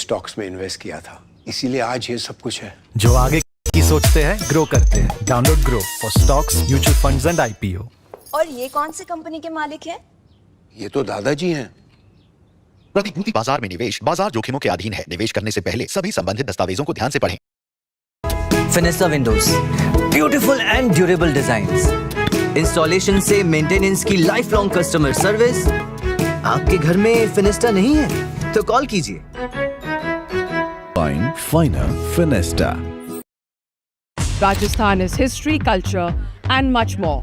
Stocks में invest किया था, इसीलिए आज ये सब कुछ है। जो आगे की सोचते हैं ग्रो करते हैं। Download grow for stocks, mutual funds and IPO। और ये कौन सी कंपनी के मालिक हैं? ये तो दादाजी हैं। प्रतिभूति बाजार में निवेश बाजार जोखिमों के अधीन है। निवेश करने से पहले सभी संबंधित दस्तावेजों को ध्यान से पढ़ें। Fenesta windows, beautiful and durable designs, installation से मेंटेनेंस की लाइफ लॉन्ग कस्टमर सर्विस। आपके घर में फिनिस्टा नहीं है तो कॉल कीजिए। Find Finer Finesta. Rajasthan is history, culture and much more.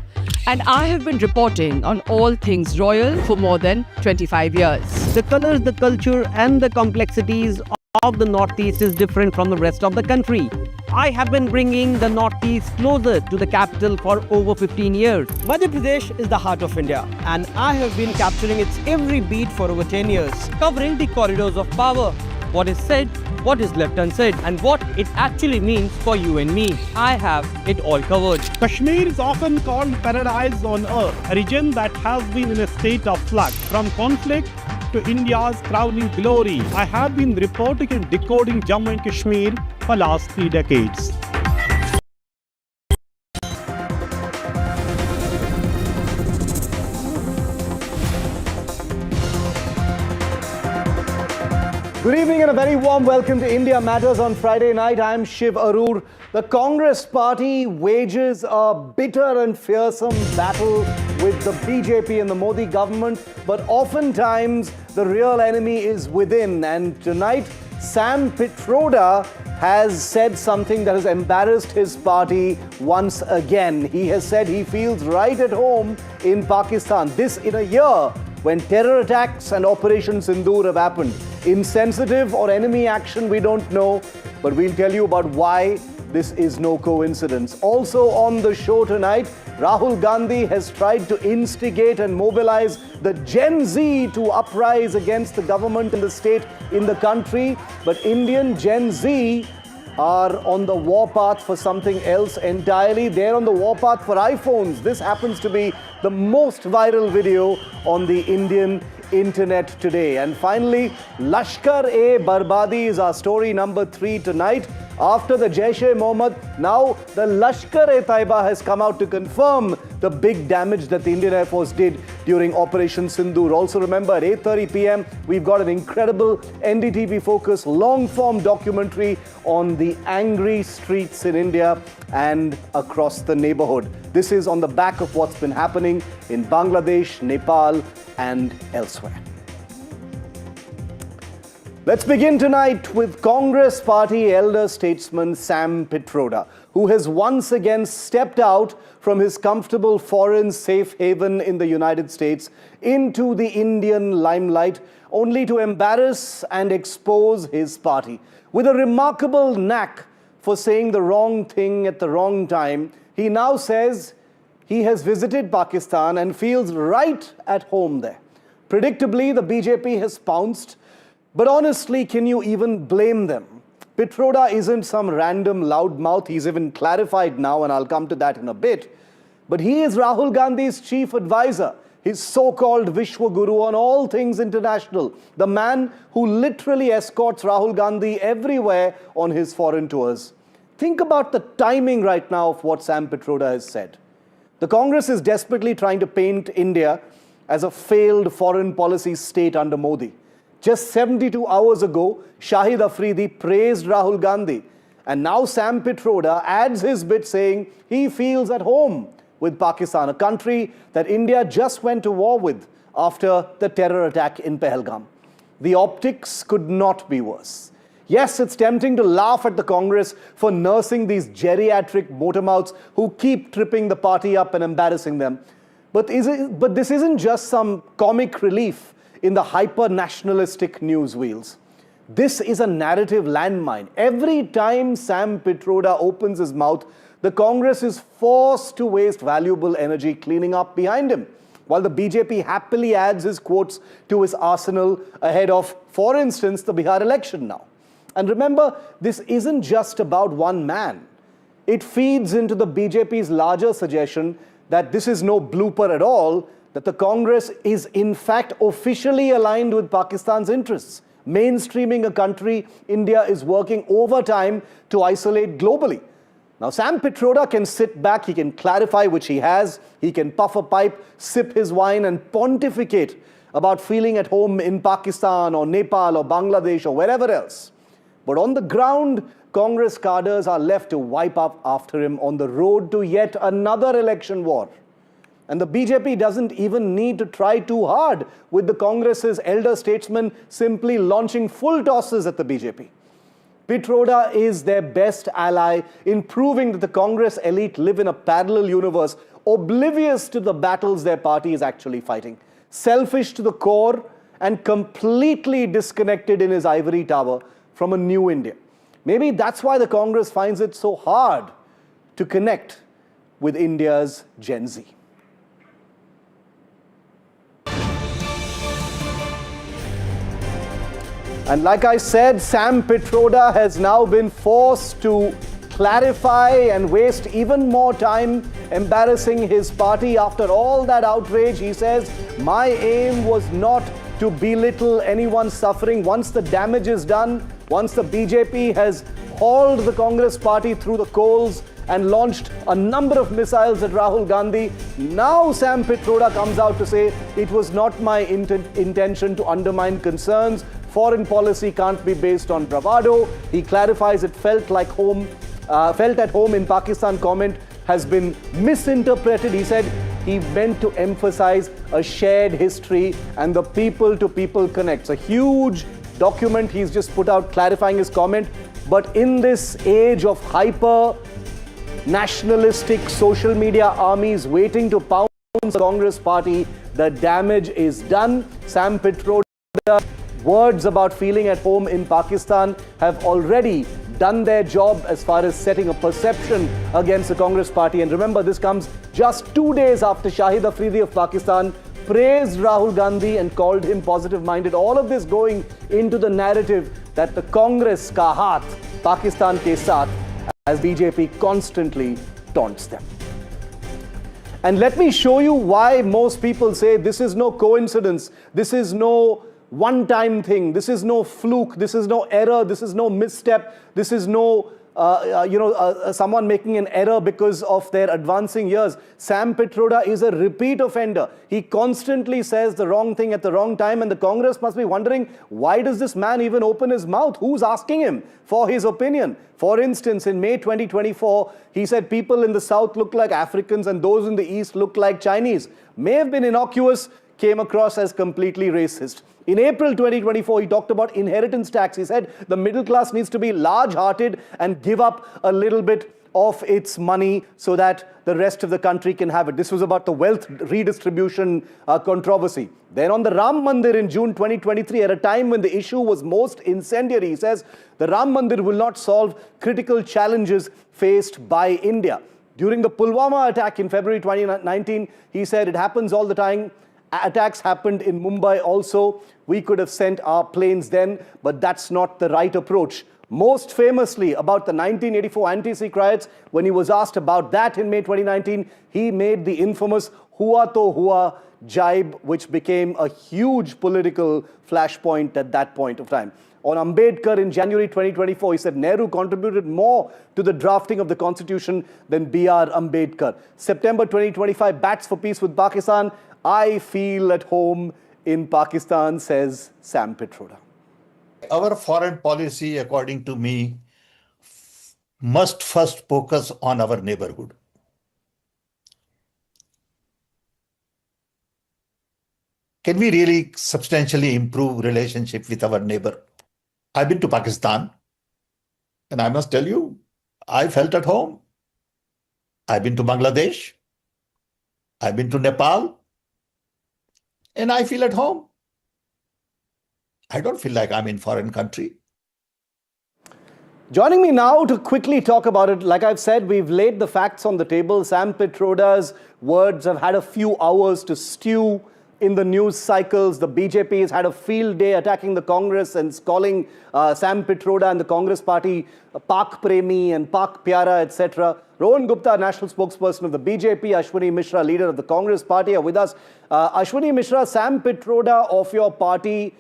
And I have been reporting on all things royal for more than 25 years. The colors, the culture and the complexities of the Northeast is different from the rest of the country. I have been bringing the Northeast closer to the capital for over 15 years. Madhya Pradesh is the heart of India and I have been capturing its every beat for over 10 years, covering the corridors of power, what is said, what is left unsaid, and what it actually means for you and me. I have it all covered. Kashmir is often called paradise on earth, a region that has been in a state of flux from conflict to India's crowning glory. I have been reporting and decoding Jammu and Kashmir for last 3 decades. Good evening and a very warm welcome to India Matters on Friday night. I am Shiv Arur. The Congress party wages a bitter and fearsome battle with the BJP and the Modi government, but oftentimes the real enemy is within. And tonight, Sam Pitroda has said something that has embarrassed his party once again. He has said he feels right at home in Pakistan. This in a year when terror attacks and Operation Synindhur have happened. Insensitive or enemy action, we don't know, but we'll tell you about why this is no coincidence. Also on the show tonight, Rahul Gandhi has tried to instigate and mobilize the Gen Z to uprise against the government and the state in the country, but Indian Gen Z are on the warpath for something else entirely. They're on the warpath for iPhones. This happens to be the most viral video on the Indian internet today. And finally, Lashkar-e-Barbadi is our story number 3 tonight. After the Jaish-e-Mohammed, now the Lashkar-e-Taiba has come out to confirm the big damage that the Indian Air Force did during Operation Synindhur. Also remember, at 8:30 p.m, we've got an incredible NDTV focus long-form documentary on the angry streets in India and across the neighborhood. This is on the back of what's been happening in Bangladesh, Nepal and elsewhere. Let's begin tonight with Congress party elder statesman Sam Pitroda, who has once again stepped out from his comfortable foreign safe haven in the United States into the Indian limelight, only to embarrass and expose his party. With a remarkable knack for saying the wrong thing at the wrong time, he now says he has visited Pakistan and feels right at home there. Predictably, the BJP has pounced. But honestly, can you even blame them? Pitroda isn't some random loudmouth. He's even clarified now, and I'll come to that in a bit. But he is Rahul Gandhi's chief advisor, his so-called Vishwa Guru on all things international, the man who literally escorts Rahul Gandhi everywhere on his foreign tours. Think about the timing right now of what Sam Pitroda has said. The Congress is desperately trying to paint India as a failed foreign policy state under Modi. Just 72 hours ago, Shahid Afridi praised Rahul Gandhi. And now Sam Pitroda adds his bit saying he feels at home with Pakistan, a country that India just went to war with after the terror attack in Pahalgam. The optics could not be worse. Yes, it's tempting to laugh at the Congress for nursing these geriatric motormouths who keep tripping the party up and embarrassing them. But this isn't just some comic relief in the hyper-nationalistic news wheels. This is a narrative landmine. Every time Sam Pitroda opens his mouth, the Congress is forced to waste valuable energy cleaning up behind him, while the BJP happily adds his quotes to his arsenal ahead of, for instance, the Bihar election now. And remember, this isn't just about one man. It feeds into the BJP's larger suggestion that this is no blooper at all, that the Congress is in fact officially aligned with Pakistan's interests. mainstreaming a country India is working overtime to isolate globally. Now, Sam Pitroda can sit back, he can clarify, which he has, he can puff a pipe, sip his wine and pontificate about feeling at home in Pakistan or Nepal or Bangladesh or wherever else. But on the ground, Congress cadres are left to wipe up after him on the road to yet another election war. And the BJP doesn't even need to try too hard, with the Congress's elder statesmen simply launching full tosses at the BJP. Pitroda is their best ally in proving that the Congress elite live in a parallel universe, oblivious to the battles their party is actually fighting, selfish to the core and completely disconnected in his ivory tower from a new India. Maybe that's why the Congress finds it so hard to connect with India's Gen Z. And like I said, Sam Pitroda has now been forced to clarify and waste even more time embarrassing his party. After all that outrage, he says, my aim was not to belittle anyone's suffering. Once the damage is done, once the BJP has hauled the Congress party through the coals and launched a number of missiles at Rahul Gandhi, now Sam Pitroda comes out to say, it was not my intention to undermine concerns. Foreign policy can't be based on bravado. He clarifies it felt at home in Pakistan comment has been misinterpreted. He said he meant to emphasize a shared history and the people-to-people connect. It's a huge document he's just put out clarifying his comment. But in this age of hyper nationalistic social media armies waiting to pounce the Congress party, the damage is done. Sam Pitroda words about feeling at home in Pakistan have already done their job as far as setting a perception against the Congress party. And remember, this comes just 2 days after Shahid Afridi of Pakistan praised Rahul Gandhi and called him positive-minded. All of this going into the narrative that the Congress ka haath Pakistan ke saath, as BJP constantly taunts them. And let me show you why most people say this is no coincidence, this is no one-time thing, this is no fluke, this is no error, this is no misstep, this is no someone making an error because of their advancing years. Sam Pitroda is a repeat offender. He constantly says the wrong thing at the wrong time, and the Congress must be wondering, why does this man even open his mouth? Who's asking him for his opinion? For instance, in May 2024, he said people in the South look like Africans and those in the East look like Chinese. May have been innocuous, came across as completely racist. In April 2024, he talked about inheritance tax. He said the middle class needs to be large-hearted and give up a little bit of its money so that the rest of the country can have it. This was about the wealth redistribution controversy. Then on the Ram Mandir in June 2023, at a time when the issue was most incendiary, he says the Ram Mandir will not solve critical challenges faced by India. During the Pulwama attack in February 2019, he said it happens all the time. Attacks happened in Mumbai also. We could have sent our planes then, but that's not the right approach. Most famously, about the 1984 anti-Sikh riots, when he was asked about that in May 2019, he made the infamous "Hua to hua" jibe, which became a huge political flashpoint at that point of time. On Ambedkar in January 2024, he said Nehru contributed more to the drafting of the constitution than B.R. Ambedkar. September 2025, bats for peace with Pakistan. I feel at home in Pakistan, says Sam Pitroda. Our foreign policy, according to me, must first focus on our neighborhood. Can we really substantially improve relationship with our neighbor? I've been to Pakistan, and I must tell you, I felt at home. I've been to Bangladesh. I've been to Nepal. And I feel at home. I don't feel like I'm in foreign country. Joining me now to quickly talk about it, like I've said, we've laid the facts on the table. Sam Pitroda's words have had a few hours to stew in the news cycles. The BJP has had a field day attacking the Congress and calling Sam Pitroda and the Congress party Pak Premi and Pak Pyara, etc. Rohan Gupta, national spokesperson of the BJP, Ashwini Mishra, leader of the Congress party, are with us. Ashwini Mishra, Sam Pitroda of your party,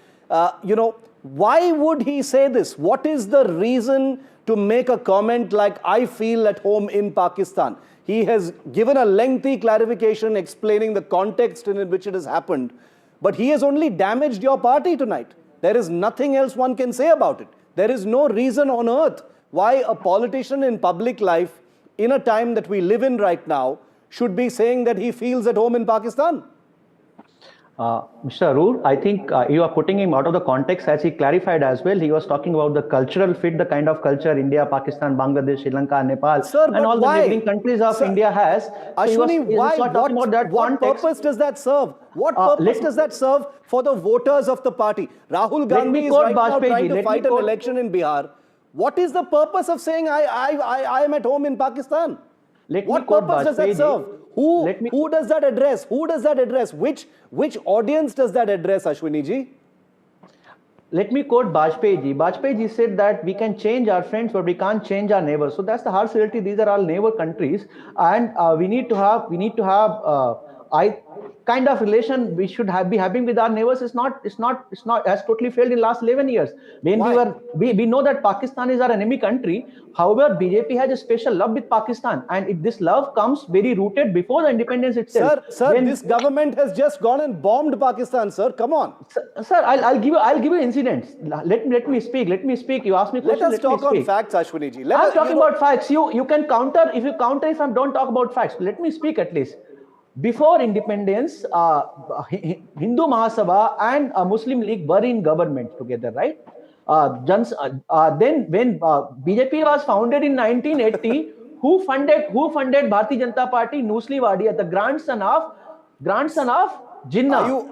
Why would he say this? What is the reason to make a comment like, I feel at home in Pakistan? He has given a lengthy clarification explaining the context in which it has happened. But he has only damaged your party tonight. There is nothing else one can say about it. There is no reason on earth why a politician in public life, in a time that we live in right now, should be saying that he feels at home in Pakistan. Mr. Rahul, I think you are putting him out of the context, as he clarified as well. He was talking about the cultural fit, the kind of culture India, Pakistan, Bangladesh, Sri Lanka, Nepal, Sir, and all why? the neighboring countries of India has. Ashwini, why? What purpose does that serve? What purpose does that serve for the voters of the party? Rahul Gandhi is right now trying to fight an election in Bihar. What is the purpose of saying I am at home in Pakistan? What purpose does that serve? Who does that address? Who does that address? Which audience does that address, Ashwini ji? Let me quote Bajpayee ji. Bajpayee ji said that we can change our friends, but we can't change our neighbors. So that's the harsh reality. These are all neighbor countries, and we need to have kind of relation we should be having with our neighbors. It's not has totally failed in last 11 years. When we know that Pakistan is our enemy country. However, BJP has a special love with Pakistan, and this love comes very rooted before the independence itself. Sir, this government has just gone and bombed Pakistan, sir. Come on. Sir, I'll give you incidents. Let me speak. You ask me questions. Let us talk on facts, Ashwini ji. I'm talking about facts. You can counter if I don't talk about facts. Let me speak at least. Before independence, Hindu Mahasabha and Muslim League were in government together, right? Then when BJP was founded in 1980, who funded Bharatiya Janata Party? Nusli Wadia, the grandson of Jinnah.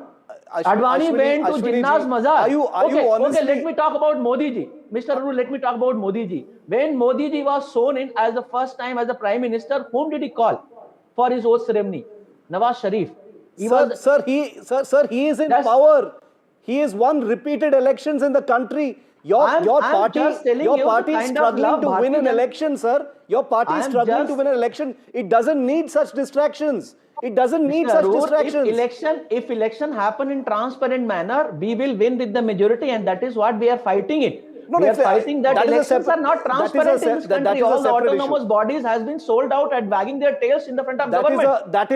Advani went to Jinnah's Mazar. Okay, let me talk about Modi ji. Mr. Rahul, let me talk about Modi ji. When Modi ji was sworn in as the first time as a Prime Minister, whom did he call for his oath ceremony? Nawaz Sharif. He is in power. He has won repeated elections in the country. Your party is struggling to win an election, sir. Your party is struggling to win an election. It doesn't need such distractions. It doesn't need such distractions. If election happen in transparent manner, we will win with the majority, and that is what we are fighting it. We are fighting that elections are not transparent in this country. All the autonomous bodies has been sold out at wagging their tails in the front of government. That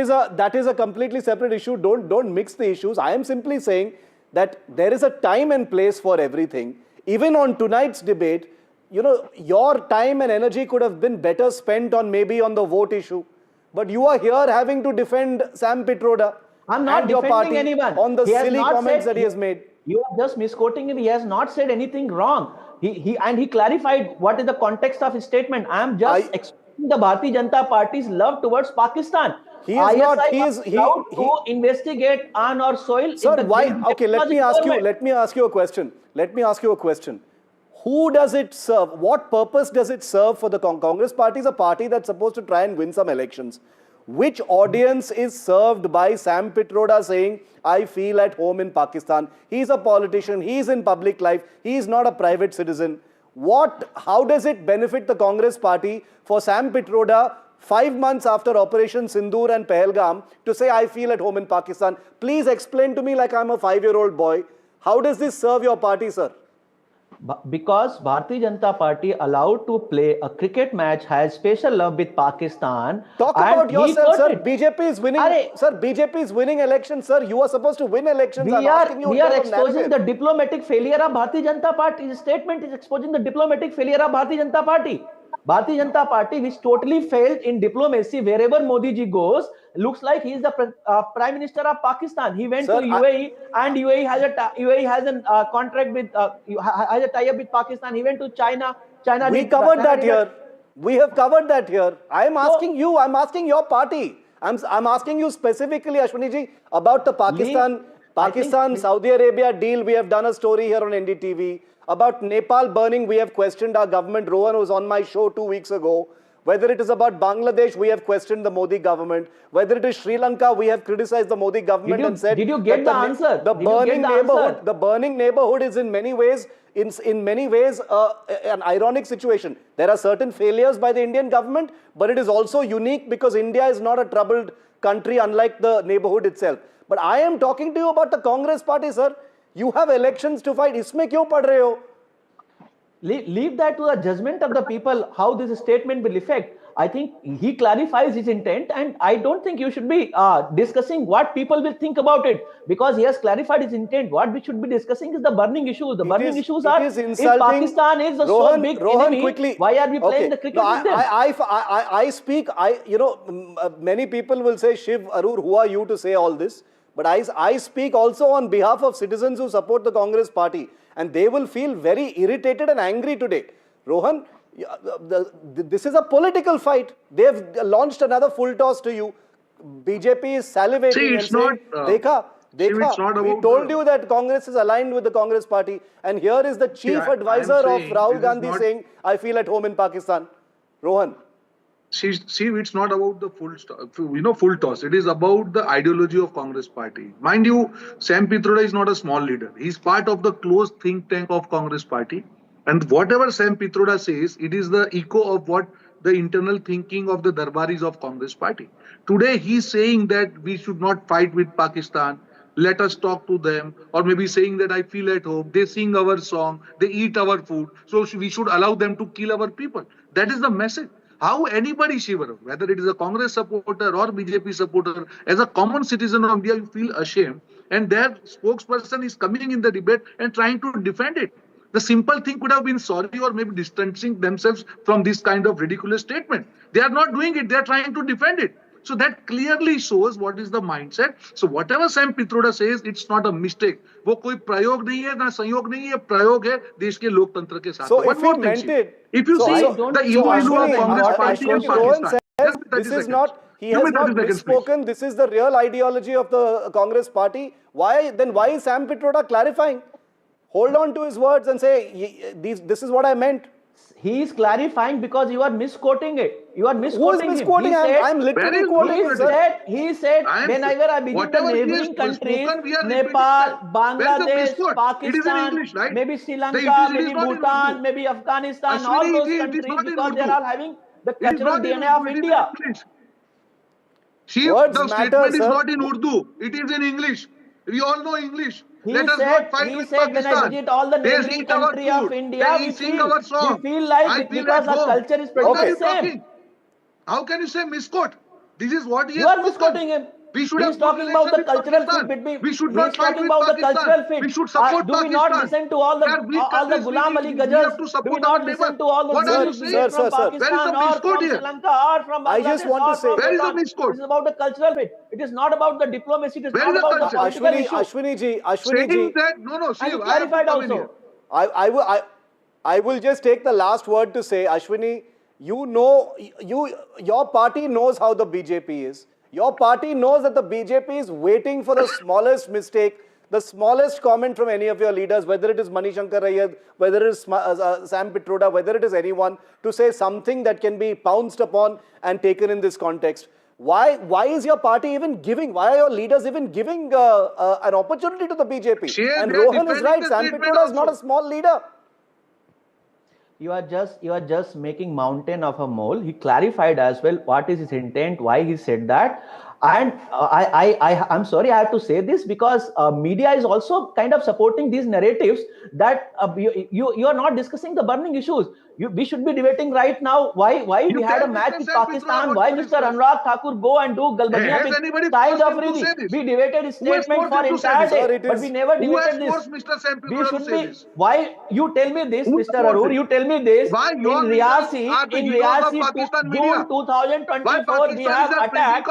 is a completely separate issue. Don't mix the issues. I am simply saying that there is a time and place for everything. Even on tonight's debate, your time and energy could have been better spent on maybe on the vote issue. But you are here having to defend Sam Pitroda. I'm not defending anyone. On the silly comments that he has made. You are just misquoting him. He has not said anything wrong. He clarified what is the context of his statement. I am just explaining the Bharatiya Janata Party's love towards Pakistan. He is not. He is allowed to investigate on our soil. Sir, why? Okay, let me ask you a question. Who does it serve? What purpose does it serve for the Congress party? Is a party that's supposed to try and win some elections. Which audience is served by Sam Pitroda saying, I feel at home in Pakistan? He's a politician. He's in public life. He's not a private citizen. How does it benefit the Congress party for Sam Pitroda 5 months after Operation Synindhur and Pahalgam to say, I feel at home in Pakistan? Please explain to me like I'm a 5-year-old boy. How does this serve your party, sir? Because Bharatiya Janata Party allowed to play a cricket match has special love with Pakistan. Talk about yourself, sir. BJP is winning. Sir, BJP is winning elections, sir. You are supposed to win elections. We are exposing the diplomatic failure of Bharatiya Janata Party. His statement is exposing the diplomatic failure of Bharatiya Janata Party. Bharatiya Janata Party, which totally failed in diplomacy wherever Modi ji goes, looks like he is the Prime Minister of Pakistan. He went to UAE, and UAE has a contract with has a tie-up with Pakistan. He went to China. We covered that here. We have covered that here. I am asking you. I'm asking your party. I'm asking you specifically, Ashwini ji, about the Pakistan Saudi Arabia deal. We have done a story here on NDTV. About Nepal burning, we have questioned our government. Rohan was on my show 2 weeks ago. Whether it is about Bangladesh, we have questioned the Modi government. Whether it is Sri Lanka, we have criticized the Modi government and said, did you get the answer? The burning neighborhood is in many ways an ironic situation. There are certain failures by the Indian government, but it is also unique because India is not a troubled country unlike the neighborhood itself. But I am talking to you about the Congress party, sir. You have elections to fight. इसमें क्यों पढ़ रहे हो? Leave that to the judgment of the people, how this statement will affect. I think he clarifies his intent, and I don't think you should be discussing what people will think about it, because he has clarified his intent. What we should be discussing is the burning issues. The burning issues are, if Pakistan is a so big enemy, quickly. why are we playing the cricket with them? I speak, many people will say, Shiv, Arur, who are you to say all this? But I speak also on behalf of citizens who support the Congress party, and they will feel very irritated and angry today. Rohan, this is a political fight. They have launched another full toss to you. BJP is salivating and saying, Dekha, we told you that Congress is aligned with the Congress party, and here is the chief advisor of Rahul Gandhi saying, I feel at home in Pakistan. Rohan. See, it's not about the full toss. It is about the ideology of Congress party. Mind you, Sam Pitroda is not a small leader. He's part of the close think tank of Congress party. And whatever Sam Pitroda says, it is the echo of what the internal thinking of the Darbaris of Congress party. Today, he's saying that we should not fight with Pakistan. Let us talk to them, or maybe saying that I feel at home. They sing our song, they eat our food, so we should allow them to kill our people. That is the message. How anybody, Shiva, whether it is a Congress supporter or BJP supporter, as a common citizen of India, you feel ashamed, and their spokesperson is coming in the debate and trying to defend it. The simple thing could have been sorry or maybe distancing themselves from this kind of ridiculous statement. They are not doing it. They are trying to defend it. So that clearly shows what is the mindset. So whatever Sam Pitroda says, it's not a mistake. वो कोई प्रयोग नहीं है, ना संयोग नहीं है, प्रयोग है देश के लोकतंत्र के साथ. So if he meant it, if you see the evil of Congress party in Pakistan, this is not. He has not misspoken. This is the real ideology of the Congress party. Why is Sam Pitroda clarifying? Hold on to his words and say, this is what I meant. He is clarifying because you are misquoting it. You are misquoting him. Misquoting? I'm literally quoting him. He said, whenever I visit the neighboring countries, Nepal, Bangladesh, Pakistan, maybe Sri Lanka, maybe Bhutan, maybe Afghanistan, all those countries, because they are all having the cultural DNA of India. The statement is not in Urdu. It is in English. We all know English. Let us not fight with Pakistan. When I visit all the neighboring countries of India, we feel like because our culture is pretty much the same. How can you say misquote? This is what he is. You are misquoting him. We should He's talking about the cultural fit between. We should not fight with Pakistan. We should support Pakistan. Do we not listen to all the Ghulam Ali Ghazals? Do we not listen to all the Sir, from Pakistan or from Sri Lanka or from Bangladesh? I just want to say, where is the misquote? This is about the cultural fit. It is not about the diplomacy. It is not about the political issue. Ashwini ji. No, see, I clarified also. I will just take the last word to say, Ashwini, your party knows how the BJP is. Your party knows that the BJP is waiting for the smallest mistake, the smallest comment from any of your leaders, whether it is Manishankar Ayyad, whether it is Sam Pitroda, whether it is anyone, to say something that can be pounced upon and taken in this context. Why is your party even giving, why are your leaders even giving an opportunity to the BJP? And Rohan is right, Sam Pitroda is not a small leader. You are just making mountain of a mole. He clarified as well what is his intent, why he said that. And I'm sorry I have to say this, because media is also kind of supporting these narratives that you are not discussing the burning issues. We should be debating right now why we had a match with Pakistan, why Mr. Anurag Thakur go and do Galbania with Shahid Afridi. We debated his statement for entire day, but we never debated this. We should be. Why you tell me this, Mr. Arur? You tell me this. In Riyasi, June 2024, we have attacked.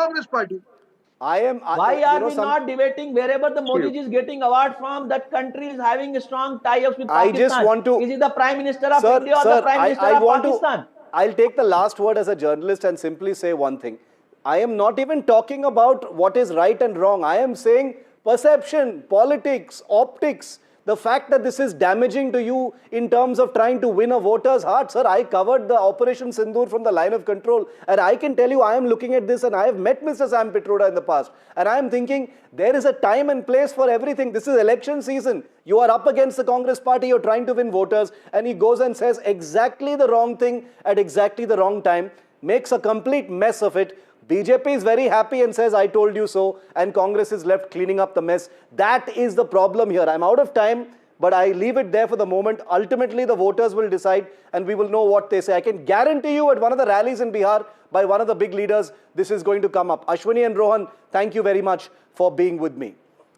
Why are we not debating wherever the Modi ji is getting award from, that country is having strong tie-ups with Pakistan? I just want to... Is he the Prime Minister of India or the Prime Minister of Pakistan? I'll take the last word as a journalist and simply say one thing. I am not even talking about what is right and wrong. I am saying perception, politics, optics. The fact that this is damaging to you in terms of trying to win a voter's heart. Sir, I covered the Operation Synindhur from the line of control, and I can tell you I am looking at this, and I have met Mr. Sam Pitroda in the past, and I am thinking there is a time and place for everything. This is election season. You are up against the Congress party, you're trying to win voters, and he goes and says exactly the wrong thing at exactly the wrong time, makes a complete mess of it. BJP is very happy and says, I told you so, and Congress is left cleaning up the mess. That is the problem here. I'm out of time, but I leave it there for the moment. Ultimately, the voters will decide and we will know what they say. I can guarantee you at one of the rallies in Bihar by one of the big leaders, this is going to come up. Ashwini and Rohan, thank you very much for being with me.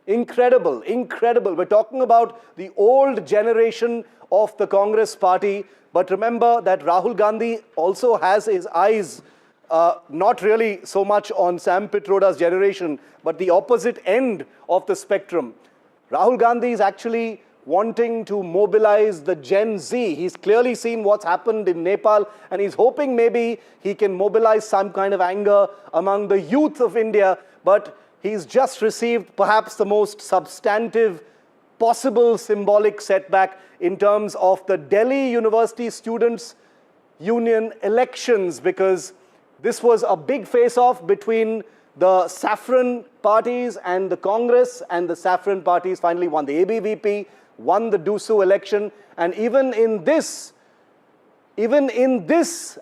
Incredible, incredible. We're talking about the old generation of the Congress party, but remember that Rahul Gandhi also has his eyes not really so much on Sam Pitroda's generation, but the opposite end of the spectrum. Rahul Gandhi is actually wanting to mobilize the Gen Z. He's clearly seen what's happened in Nepal, and he's hoping maybe he can mobilize some kind of anger among the youth of India, but he's just received perhaps the most substantive possible symbolic setback in terms of the Delhi University Students' Union elections, because this was a big face-off between the saffron parties and the Congress, and the saffron parties finally won. The ABVP won the Dusu election, and even in this,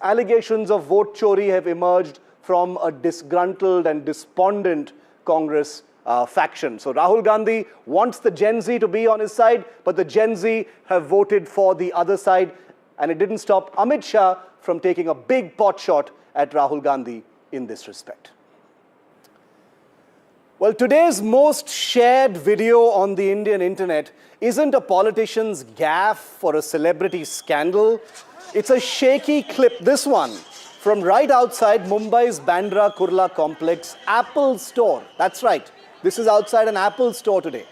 allegations of vote chori have emerged from a disgruntled and despondent Congress faction. So Rahul Gandhi wants the Gen Z to be on his side, but the Gen Z have voted for the other side, and it didn't stop Amit Shah from taking a big pot shot at Rahul Gandhi in this respect. Well, today's most shared video on the Indian internet isn't a politician's gaffe or a celebrity scandal. It's a shaky clip, this one, from right outside Mumbai's Bandra Kurla complex Apple store. That's right, this is outside an Apple store today.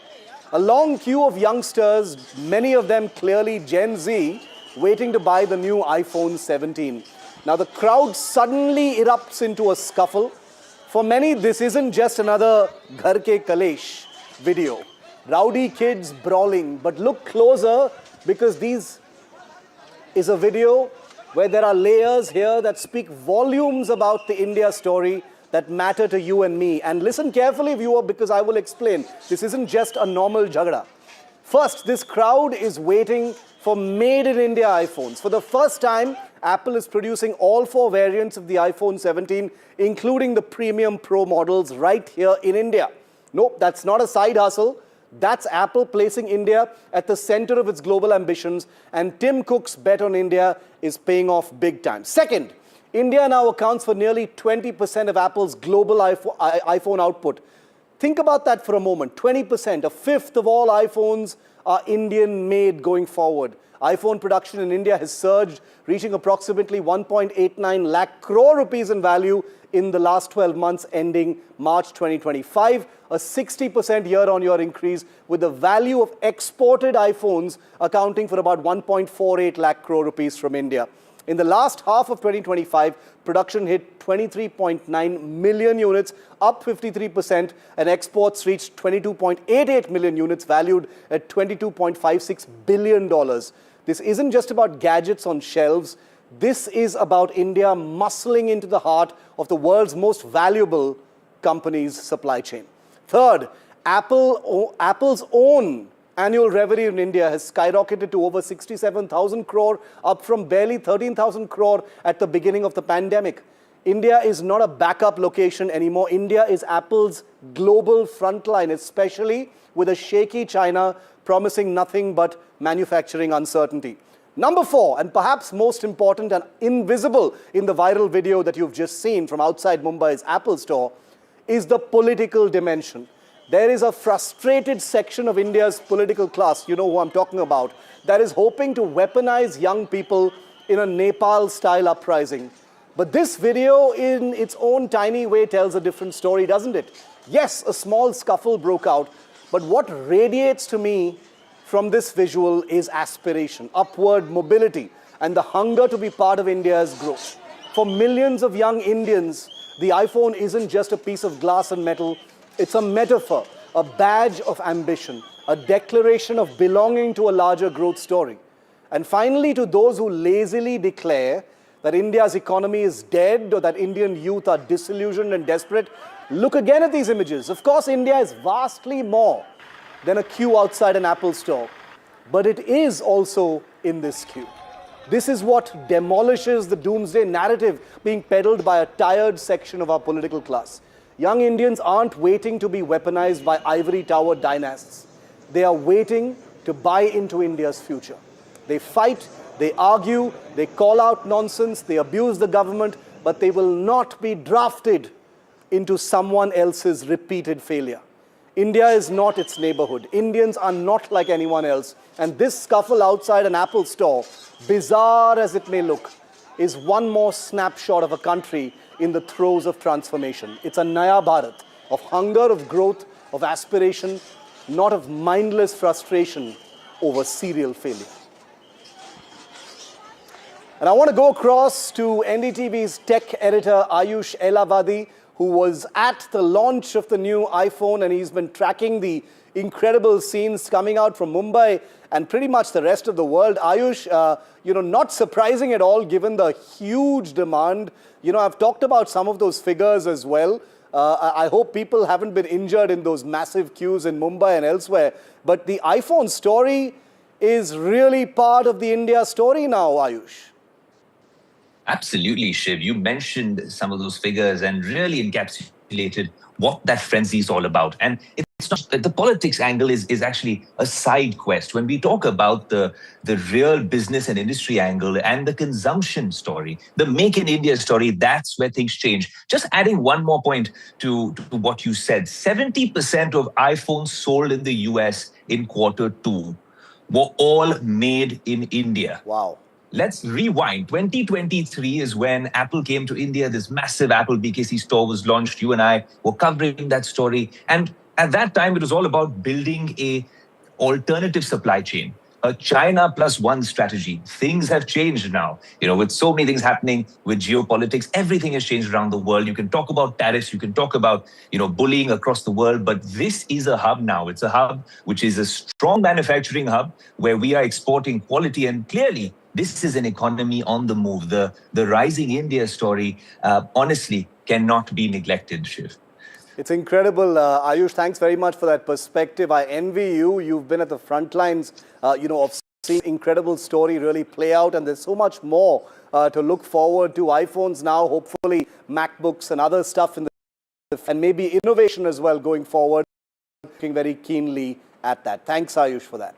A long queue of youngsters, many of them clearly Gen Z, waiting to buy the new iPhone 17. Now the crowd suddenly erupts into a scuffle. For many, this isn't just another Ghar Ke Kalesh video. Rowdy kids brawling, but look closer, because this is a video where there are layers here that speak volumes about the India story that matter to you and me. And listen carefully, viewer, because I will explain. This isn't just a normal jhagda. First, this crowd is waiting for made in India iPhones. For the first time, Apple is producing all 4 variants of the iPhone 17, including the premium Pro models right here in India. Nope, that's not a side hustle. That's Apple placing India at the center of its global ambitions, and Tim Cook's bet on India is paying off big time. Second, India now accounts for nearly 20% of Apple's global iPhone output. Think about that for a moment. 20%, a fifth of all iPhones are Indian made going forward. iPhone production in India has surged, reaching approximately 1.89 lakh crore rupees in value in the last 12 months ending March 2025, a 60% year-on-year increase, with the value of exported iPhones accounting for about 1.48 lakh crore rupees from India. In the last half of 2025, production hit 23.9 million units, up 53%, and exports reached 22.88 million units, valued at $22.56 billion. This isn't just about gadgets on shelves. This is about India muscling into the heart of the world's most valuable company's supply chain. Third, Apple's own annual revenue in India has skyrocketed to over 67,000 crore, up from barely 13,000 crore at the beginning of the pandemic. India is not a backup location anymore. India is Apple's global frontline, especially with a shaky China promising nothing but manufacturing uncertainty. Number 4, and perhaps most important and invisible in the viral video that you've just seen from outside Mumbai's Apple store, is the political dimension. There is a frustrated section of India's political class, you know who I'm talking about, that is hoping to weaponize young people in a Nepal-style uprising. But this video, in its own tiny way, tells a different story, doesn't it? Yes, a small scuffle broke out, but what radiates to me from this visual is aspiration, upward mobility, and the hunger to be part of India's growth. For millions of young Indians, the iPhone isn't just a piece of glass and metal. It's a metaphor, a badge of ambition, a declaration of belonging to a larger growth story. And finally, to those who lazily declare that India's economy is dead or that Indian youth are disillusioned and desperate, look again at these images. Of course, India is vastly more than a queue outside an Apple store, but it is also in this queue. This is what demolishes the doomsday narrative being peddled by a tired section of our political class. Young Indians aren't waiting to be weaponized by ivory tower dynasts. They are waiting to buy into India's future. They fight, they argue, they call out nonsense, they abuse the government, but they will not be drafted into someone else's repeated failure. India is not its neighborhood. Indians are not like anyone else. And this scuffle outside an Apple store, bizarre as it may look, is one more snapshot of a country in the throes of transformation. It's a Naya Bharat of hunger, of growth, of aspiration, not of mindless frustration over serial failure. And I want to go across to NDTV's tech editor Ayush Elavadi, who was at the launch of the new iPhone, and he's been tracking the incredible scenes coming out from Mumbai and pretty much the rest of the world. Ayush, not surprising at all given the huge demand. I've talked about some of those figures as well. I hope people haven't been injured in those massive queues in Mumbai and elsewhere. But the iPhone story is really part of the India story now, Ayush. Absolutely, Shiv. You mentioned some of those figures and really encapsulated what that frenzy is all about. And it's not the politics angle is actually a side quest. When we talk about the real business and industry angle and the consumption story, the Make in India story, that's where things change. Just adding one more point to what you said, 70% of iPhones sold in the US in Q2 were all made in India. Wow. Let's rewind. 2023 is when Apple came to India. This massive Apple BKC store was launched. You and I were covering that story. And at that time, it was all about building a alternative supply chain, a China plus one strategy. Things have changed now. With so many things happening with geopolitics, everything has changed around the world. You can talk about tariffs, you can talk about, bullying across the world, but this is a hub now. It's a hub which is a strong manufacturing hub where we are exporting quality, and clearly, this is an economy on the move. The rising India story, honestly, cannot be neglected, Shiv. It's incredible. Ayush, thanks very much for that perspective. I envy you. You've been at the front lines, of seeing incredible story really play out. And there's so much more to look forward to. iPhones now, hopefully MacBooks and other stuff and maybe innovation as well going forward. Looking very keenly at that. Thanks, Ayush, for that.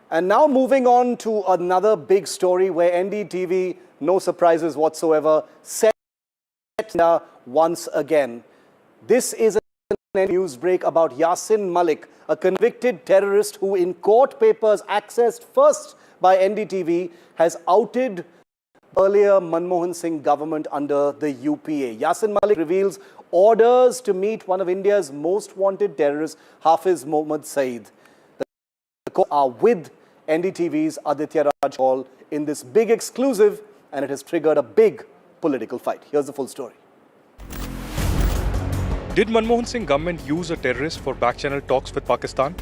And now moving on to another big story where NDTV, no surprises whatsoever, set once again. This is a news break about Yasin Malik, a convicted terrorist who in court papers accessed first by NDTV has outed earlier Manmohan Singh government under the UPA. Yasin Malik reveals orders to meet one of India's most wanted terrorists, Hafiz Mohammad Saeed. Are with NDTV's Aditya Raj Hall in this big exclusive, and it has triggered a big political fight. Here's the full story. Did Manmohan Singh government use a terrorist for back-channel talks with Pakistan?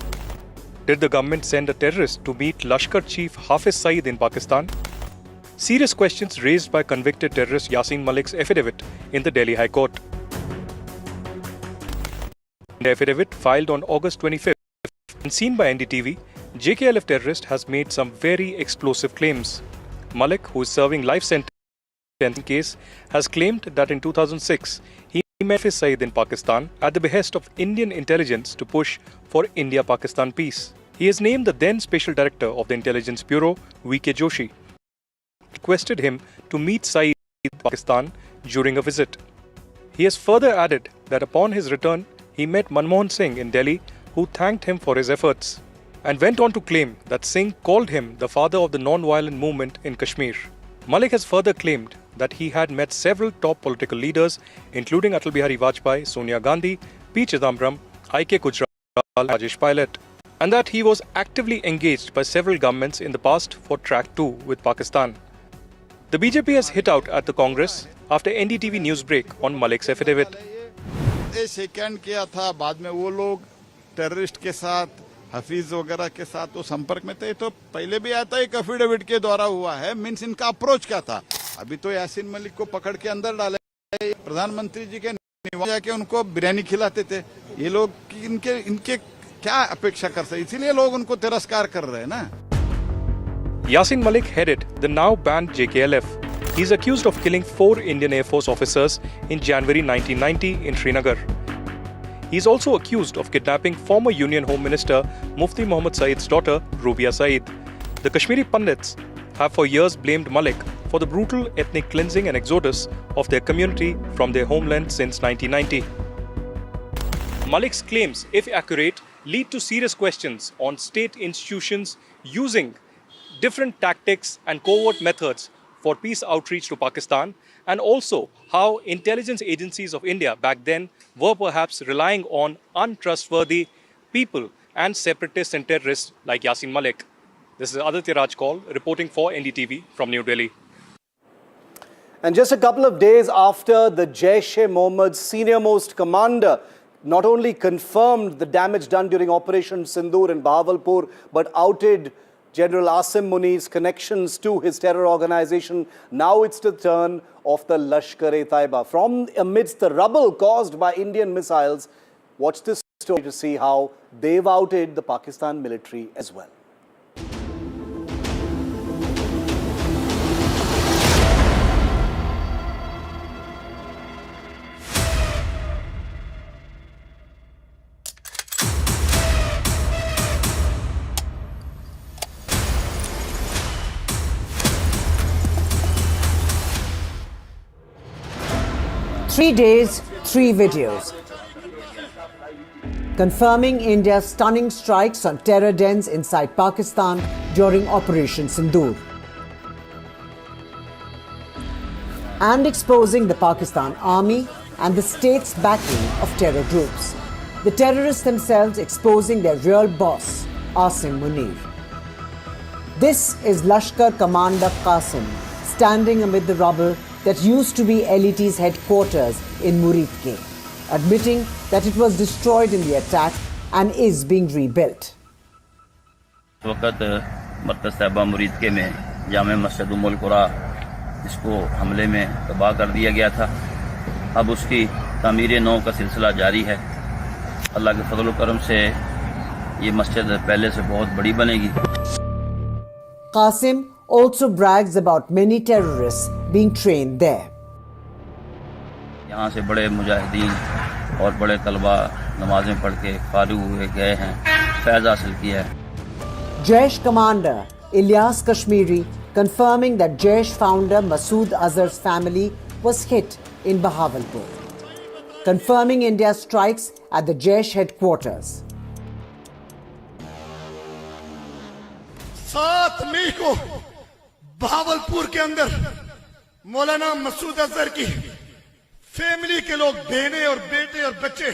Did the government send a terrorist to meet Lashkar Chief Hafiz Saeed in Pakistan? Serious questions raised by convicted terrorist Yasin Malik's affidavit in the Delhi High Court. The affidavit filed on August 25th and seen by NDTV, JKLF terrorist has made some very explosive claims. Malik, who is serving life sentence in the case, has claimed that in 2006, he met Hafiz Saeed in Pakistan at the behest of Indian intelligence to push for India-Pakistan peace. He has named the then Special Director of the Intelligence Bureau, V.K. Joshi, requested him to meet Saeed in Pakistan during a visit. He has further added that upon his return, he met Manmohan Singh in Delhi, who thanked him for his efforts, and went on to claim that Singh called him the father of the non-violent movement in Kashmir. Malik has further claimed that he had met several top political leaders, including Atal Bihari Vajpayee, Sonia Gandhi, P. Chidambaram, I.K. Gujral, and Rajesh Pilot, and that he was actively engaged by several governments in the past for Track 2 with Pakistan. The BJP has hit out at the Congress after NDTV Newsbreak on Malik's affidavit. Second किया था, बाद में वो लोग terrorist के साथ, हफीज वगैरह के साथ तो संपर्क में थे, तो पहले भी आता एक एफिडेविट के द्वारा हुआ है। मीन्स इनका अप्रोच क्या था? अभी तो यासीन मलिक को पकड़ के अंदर डाले, प्रधानमंत्री जी के निवास जाके उनको बिरयानी खिलाते थे। ये लोग इनके क्या अपेक्षा कर सकते, इसीलिए लोग उनको तिरस्कार कर रहे हैं ना। Yasin Malik headed the now banned JKLF. He is accused of killing 4 Indian Air Force officers in January 1990 in Srinagar. He is also accused of kidnapping former Union Home Minister Mufti Muhammad Saeed's daughter, Rubia Saeed. The Kashmiri Pandits have for years blamed Malik for the brutal ethnic cleansing and exodus of their community from their homeland since 1990. Malik's claims, if accurate, lead to serious questions on state institutions using different tactics and covert methods for peace outreach to Pakistan, and also how intelligence agencies of India back then were perhaps relying on untrustworthy people and separatists and terrorists like Yasin Malik. This is Aditya Rajkol reporting for NDTV from New Delhi. And just a couple of days after the Jaish-e-Mohammed's senior-most commander not only confirmed the damage done during Operation Synindhur in Bahawalpur, but outed General Yasin Malik's connections to his terror organization, now it's the turn of the Lashkar-e-Taiba. From amidst the rubble caused by Indian missiles, watch this story to see how they've outed the Pakistan military as well. Three days, 3 videos. Confirming India's stunning strikes on terror dens inside Pakistan during Operation Synindhur. And exposing the Pakistan army and the state's backing of terror groups. The terrorists themselves exposing their real boss, Yasin Malik. This is Lashkar Commander Qasim standing amid the rubble that used to be LET's headquarters in Muridke, admitting that it was destroyed in the attack and is being rebuilt. वक्त मरकज साहिबा मुरीदके में जामे मस्जिद उम्मुल कुरा जिसको हमले में तबाह कर दिया गया था, अब उसकी तामीर नौ का सिलसिला जारी है। अल्लाह के फजल व करम से ये मस्जिद पहले से बहुत बड़ी बनेगी। Qasim also brags about many terrorists being trained there. यहाँ से बड़े मुजाहिदीन और बड़े तलबा नमाजें पढ़ के फारिग हुए गए हैं, फैज़ हासिल किया है। Jaish commander Ilyas Kashmiri confirming that Jaish founder Masood Azhar's family was hit in Bahawalpur. Confirming India's strikes at the Jaish headquarters. 7 मई को बहावलपुर के अंदर मौलाना मसूद अजहर की फैमिली के लोग बहने और बेटे और बच्चे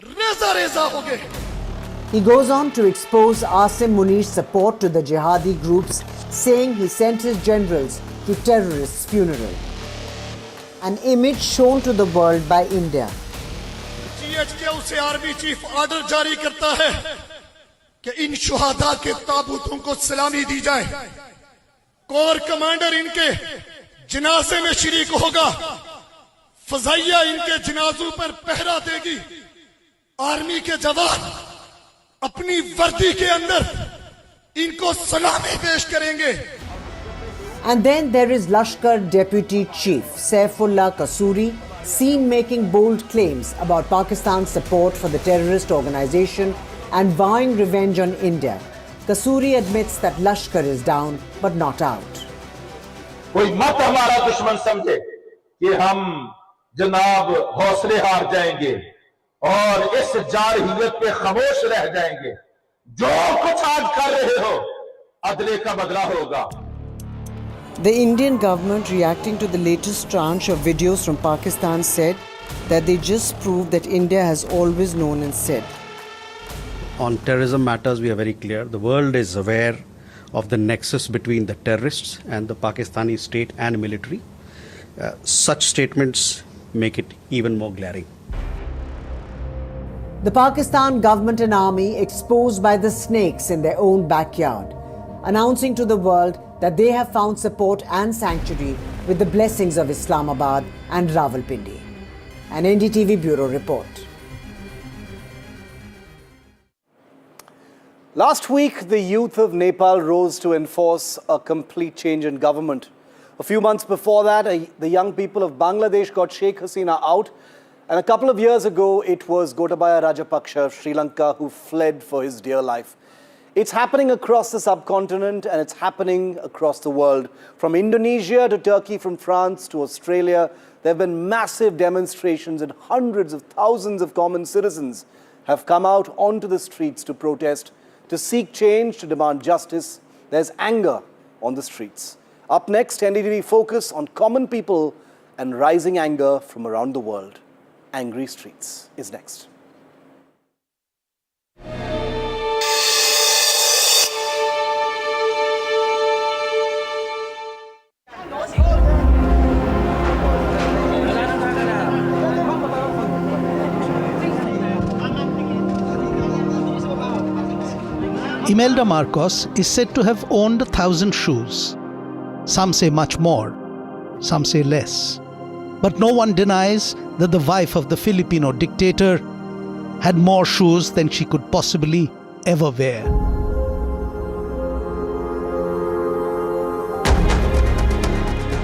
रेजा रेजा हो गए। He goes on to expose Yasin Malik's support to the jihadi groups, saying he sent his generals to terrorists' funeral. An image shown to the world by India. GHQ से आर्मी चीफ ऑर्डर जारी करता है कि इन शुहादा के ताबूतों को सलामी दी जाए। Core commander इनके जनाजे में शरीक होगा, फजाइया इनके जनाजों पर पहरा देगी, आर्मी के जवान अपनी वर्दी के अंदर इनको सलामी पेश करेंगे। And then there is Lashkar Deputy Chief Saifullah Kasuri, seen making bold claims about Pakistan's support for the terrorist organization and vowing revenge on India. Kasuri admits that Lashkar is down but not out. कोई मत हमारा दुश्मन समझे कि हम जनाब हौसले हार जाएंगे और इस जारहियत पे खामोश रह जाएंगे। जो कुछ आज कर रहे हो अदले का बदला होगा। The Indian government, reacting to the latest tranche of videos from Pakistan, said that they just proved that India has always known and said. On terrorism matters, we are very clear. The world is aware of the nexus between the terrorists and the Pakistani state and military. Such statements make it even more glaring. The Pakistan government and army exposed by the snakes in their own backyard, announcing to the world that they have found support and sanctuary with the blessings of Islamabad and Rawalpindi. An NDTV Bureau report. Last week, the youth of Nepal rose to enforce a complete change in government. A few months before that, the young people of Bangladesh got Sheikh Hasina out. And a couple of years ago, it was Gotabaya Rajapaksa of Sri Lanka who fled for his dear life. It's happening across the subcontinent and it's happening across the world. From Indonesia to Turkey, from France to Australia, there have been massive demonstrations and hundreds of thousands of common citizens have come out onto the streets to protest, to seek change, to demand justice. There's anger on the streets. Up next, NDTV focus on common people and rising anger from around the world. Angry Streets is next. Imelda Marcos is said to have owned 1,000 shoes. Some say much more, some say less. But no one denies that the wife of the Filipino dictator had more shoes than she could possibly ever wear.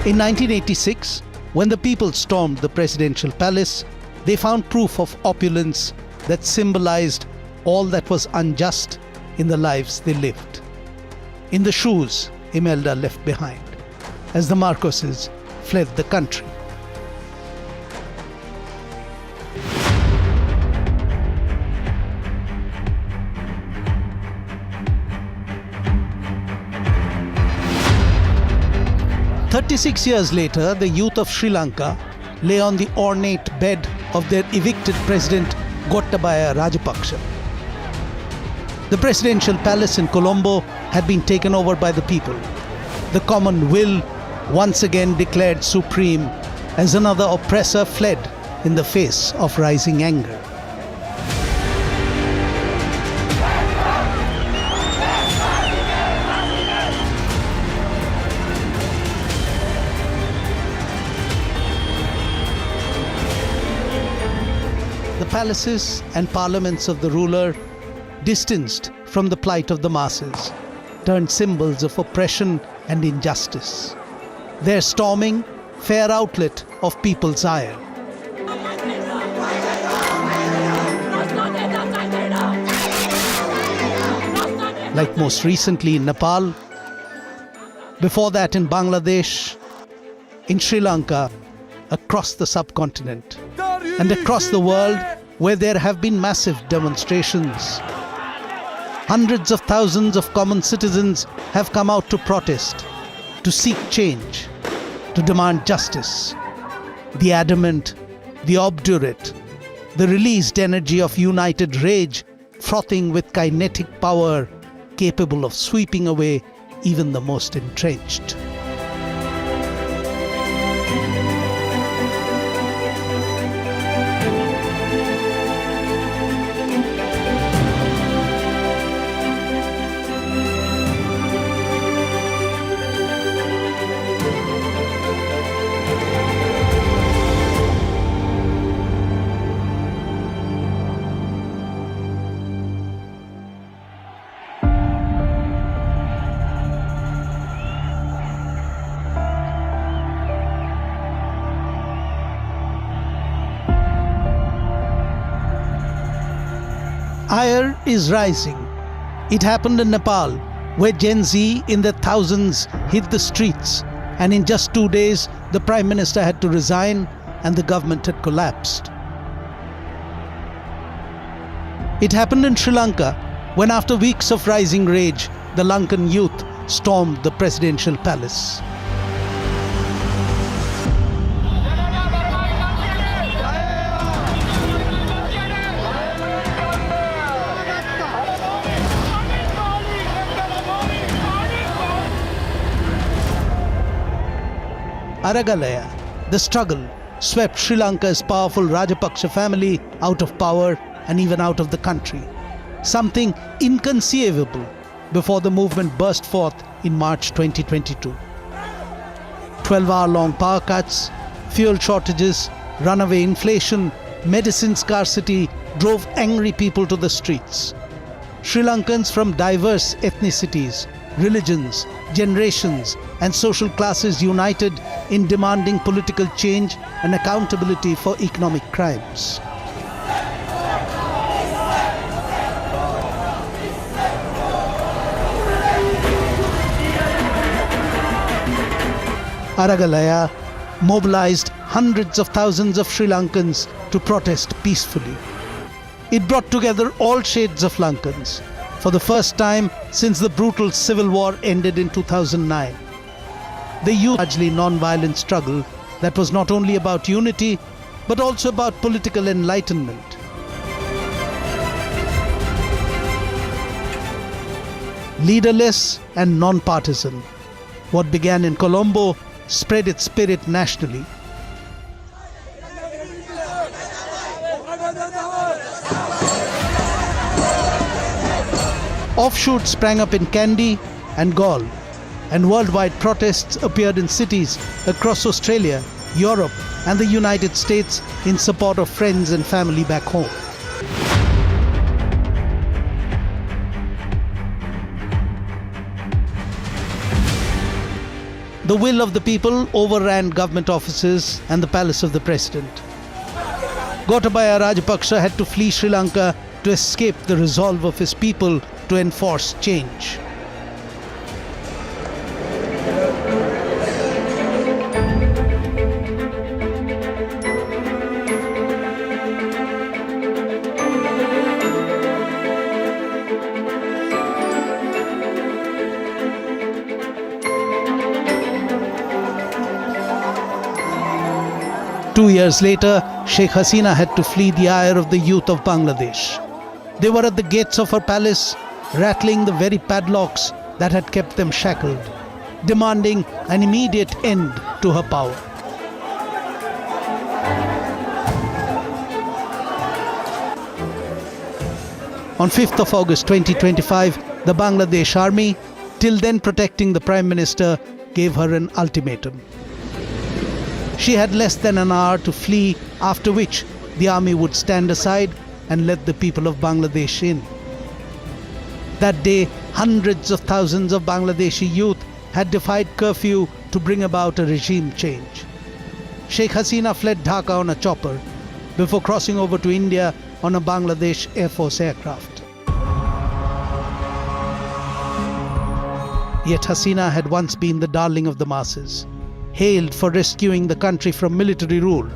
In 1986, when the people stormed the presidential palace, they found proof of opulence that symbolized all that was unjust in the lives they lived. In the shoes Imelda left behind, as the Marcoses fled the country. "36 years later, the youth of Sri Lanka lay on the ornate bed of their evicted president Gotabaya Rajapaksa. The presidential palace in Colombo had been taken over by the people. The common will once again declared supreme as another oppressor fled in the face of rising anger. The palaces and parliaments of the ruler, distanced from the plight of the masses, turned symbols of oppression and injustice. Their storming, fair outlet of people's ire. Like most recently in Nepal, before that in Bangladesh, in Sri Lanka, across the subcontinent, and across the world where there have been massive demonstrations. Hundreds of thousands of common citizens have come out to protest, to seek change, to demand justice. The adamant, the obdurate, the released energy of united rage, frothing with kinetic power, capable of sweeping away even the most entrenched. Ire is rising. It happened in Nepal, where Gen Z in their thousands hit the streets, and in just 2 days, the Prime Minister had to resign and the government had collapsed. It happened in Sri Lanka, when after weeks of rising rage, the Lankan youth stormed the presidential palace. Aragalaya, the struggle, swept Sri Lanka's powerful Rajapaksa family out of power and even out of the country. Something inconceivable before the movement burst forth in March 2022. 12-hour-long power cuts, fuel shortages, runaway inflation, medicine scarcity drove angry people to the streets. Sri Lankans from diverse ethnicities, religions, generations, and social classes united in demanding political change and accountability for economic crimes. Aragalaya mobilized hundreds of thousands of Sri Lankans to protest peacefully. It brought together all shades of Lankans for the first time since the brutal civil war ended in 2009. The youth largely non-violent struggle that was not only about unity but also about political enlightenment. Leaderless and non-partisan, what began in Colombo spread its spirit nationally. Offshoots sprang up in Kandy and Galle, and worldwide protests appeared in cities across Australia, Europe, and the United States in support of friends and family back home. The will of the people overran government offices and the palace of the president. Gotabaya Rajapaksa had to flee Sri Lanka to escape the resolve of his people to enforce change. Two years later, Sheikh Hasina had to flee the ire of the youth of Bangladesh. They were at the gates of her palace, rattling the very padlocks that had kept them shackled, demanding an immediate end to her power. On 5th of August 2025, the Bangladesh army, till then protecting the Prime Minister, gave her an ultimatum. She had less than an hour to flee, after which the army would stand aside and let the people of Bangladesh in. That day, hundreds of thousands of Bangladeshi youth had defied curfew to bring about a regime change. Sheikh Hasina fled Dhaka on a chopper before crossing over to India on a Bangladesh Air Force aircraft. Yet Hasina had once been the darling of the masses, hailed for rescuing the country from military rule.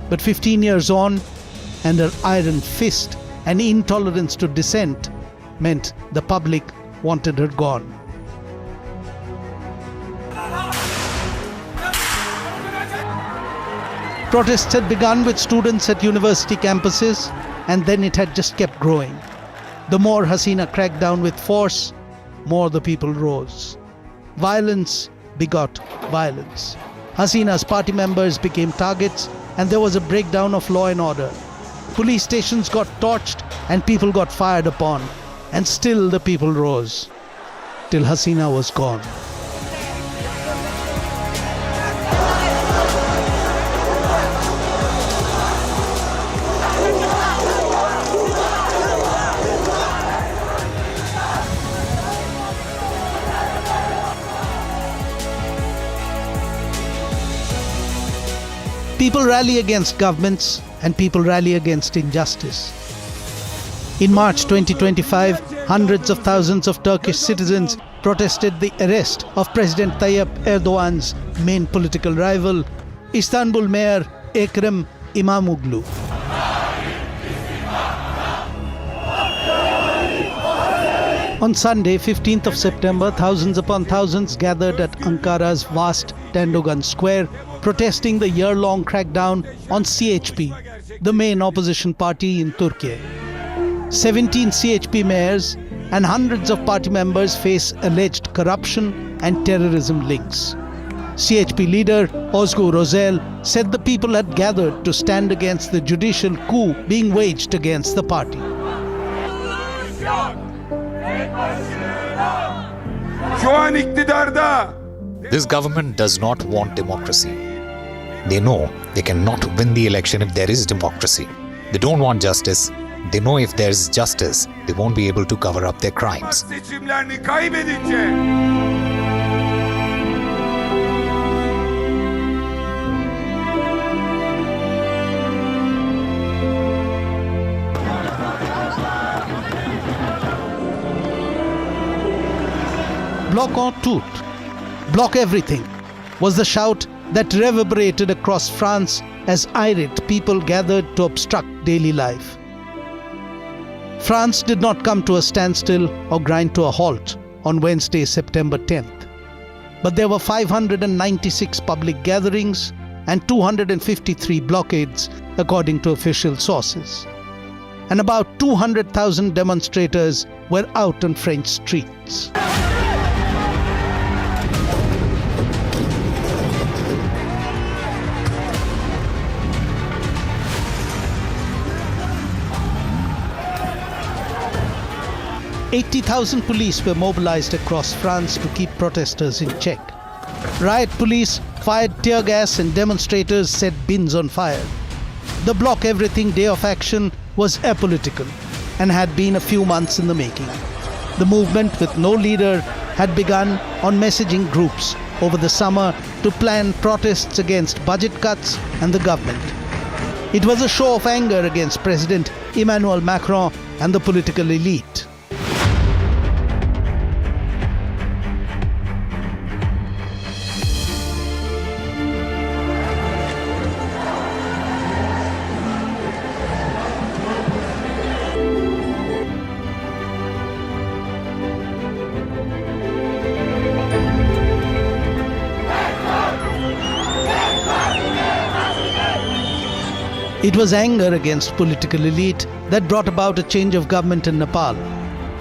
But 15 years on, and her iron fist and intolerance to dissent meant the public wanted her gone. Protests had begun with students at university campuses, and then it had just kept growing. The more Hasina cracked down with force, more the people rose. Violence begot violence. Hasina's party members became targets, and there was a breakdown of law and order. Police stations got torched and people got fired upon, and still the people rose, till Hasina was gone. People rally against governments and people rally against injustice. In March 2025, hundreds of thousands of Turkish citizens protested the arrest of President Tayyip Erdogan's main political rival, Istanbul Mayor Ekrem İmamoğlu. On Sunday, 15th of September, thousands upon thousands gathered at Ankara's vast Tendogan Square, protesting the year-long crackdown on CHP, the main opposition party in Turkey. 17 CHP mayors and hundreds of party members face alleged corruption and terrorism links. CHP leader Özgür Özel said the people had gathered to stand against the judicial coup being waged against the party. This government does not want democracy. They know they cannot win the election if there is democracy. They don't want justice. They know if there's justice, they won't be able to cover up their crimes. Seçimlerini kaybedince Block en tout, block everything, was the shout that reverberated across France as irate people gathered to obstruct daily life. France did not come to a standstill or grind to a halt on Wednesday, September 10th. But there were 596 public gatherings and 253 blockades, according to official sources. And about 200,000 demonstrators were out on French streets. "80,000 police were mobilized across France to keep protesters in check. Riot police fired tear gas and demonstrators set bins on fire. The Block Everything Day of Action was apolitical and had been a few months in the making. The movement, with no leader, had begun on messaging groups over the summer to plan protests against budget cuts and the government. It was a show of anger against President Emmanuel Macron and the political elite. It was anger against political elite that brought about a change of government in Nepal.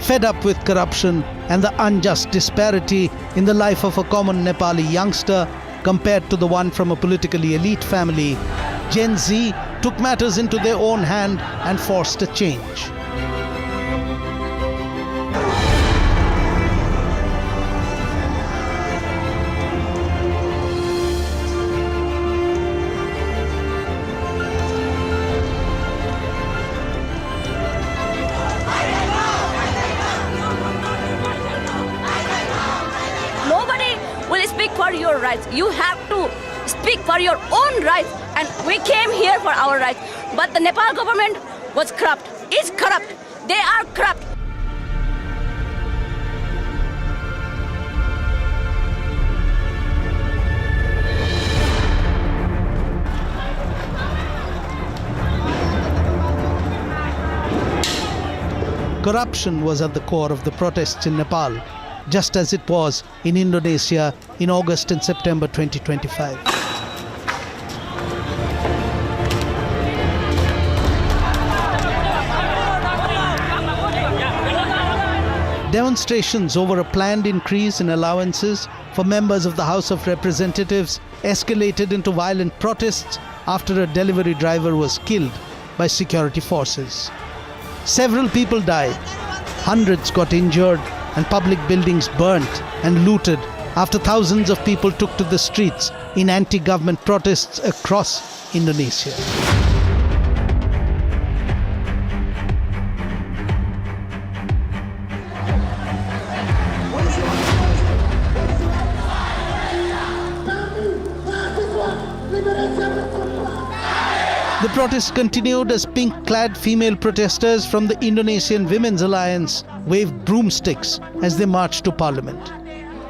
Fed up with corruption and the unjust disparity in the life of a common Nepali youngster compared to the one from a politically elite family, Gen Z took matters into their own hand and forced a change. For your rights. You have to speak for your own rights, and we came here for our rights. But the Nepal government was corrupt, is corrupt. They are corrupt. Corruption was at the core of the protests in Nepal, just as it was in Indonesia in August and September 2025. Demonstrations over a planned increase in allowances for members of the House of Representatives escalated into violent protests after a delivery driver was killed by security forces. Several people died, hundreds got injured, and public buildings burnt and looted after thousands of people took to the streets in anti-government protests across Indonesia. The protests continued as pink-clad female protesters from the Indonesian Women's Alliance waved broomsticks as they marched to Parliament.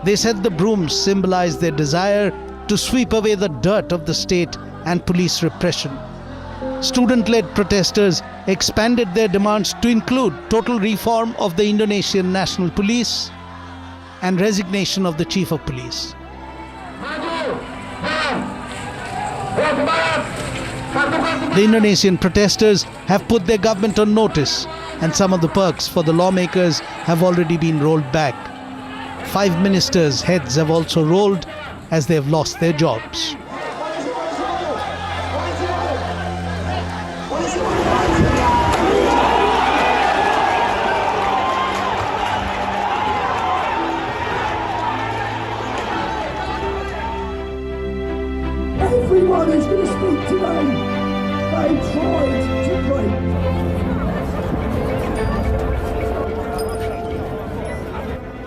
They said the brooms symbolized their desire to sweep away the dirt of the state and police repression. Student-led protesters expanded their demands to include total reform of the Indonesian National Police and resignation of the Chief of Police. The Indonesian protesters have put their government on notice, and some of the perks for the lawmakers have already been rolled back. 5 ministers' heads have also rolled as they have lost their jobs. Everyone is going to speak today. They tried to break.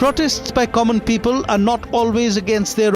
Protests by common people are not always against their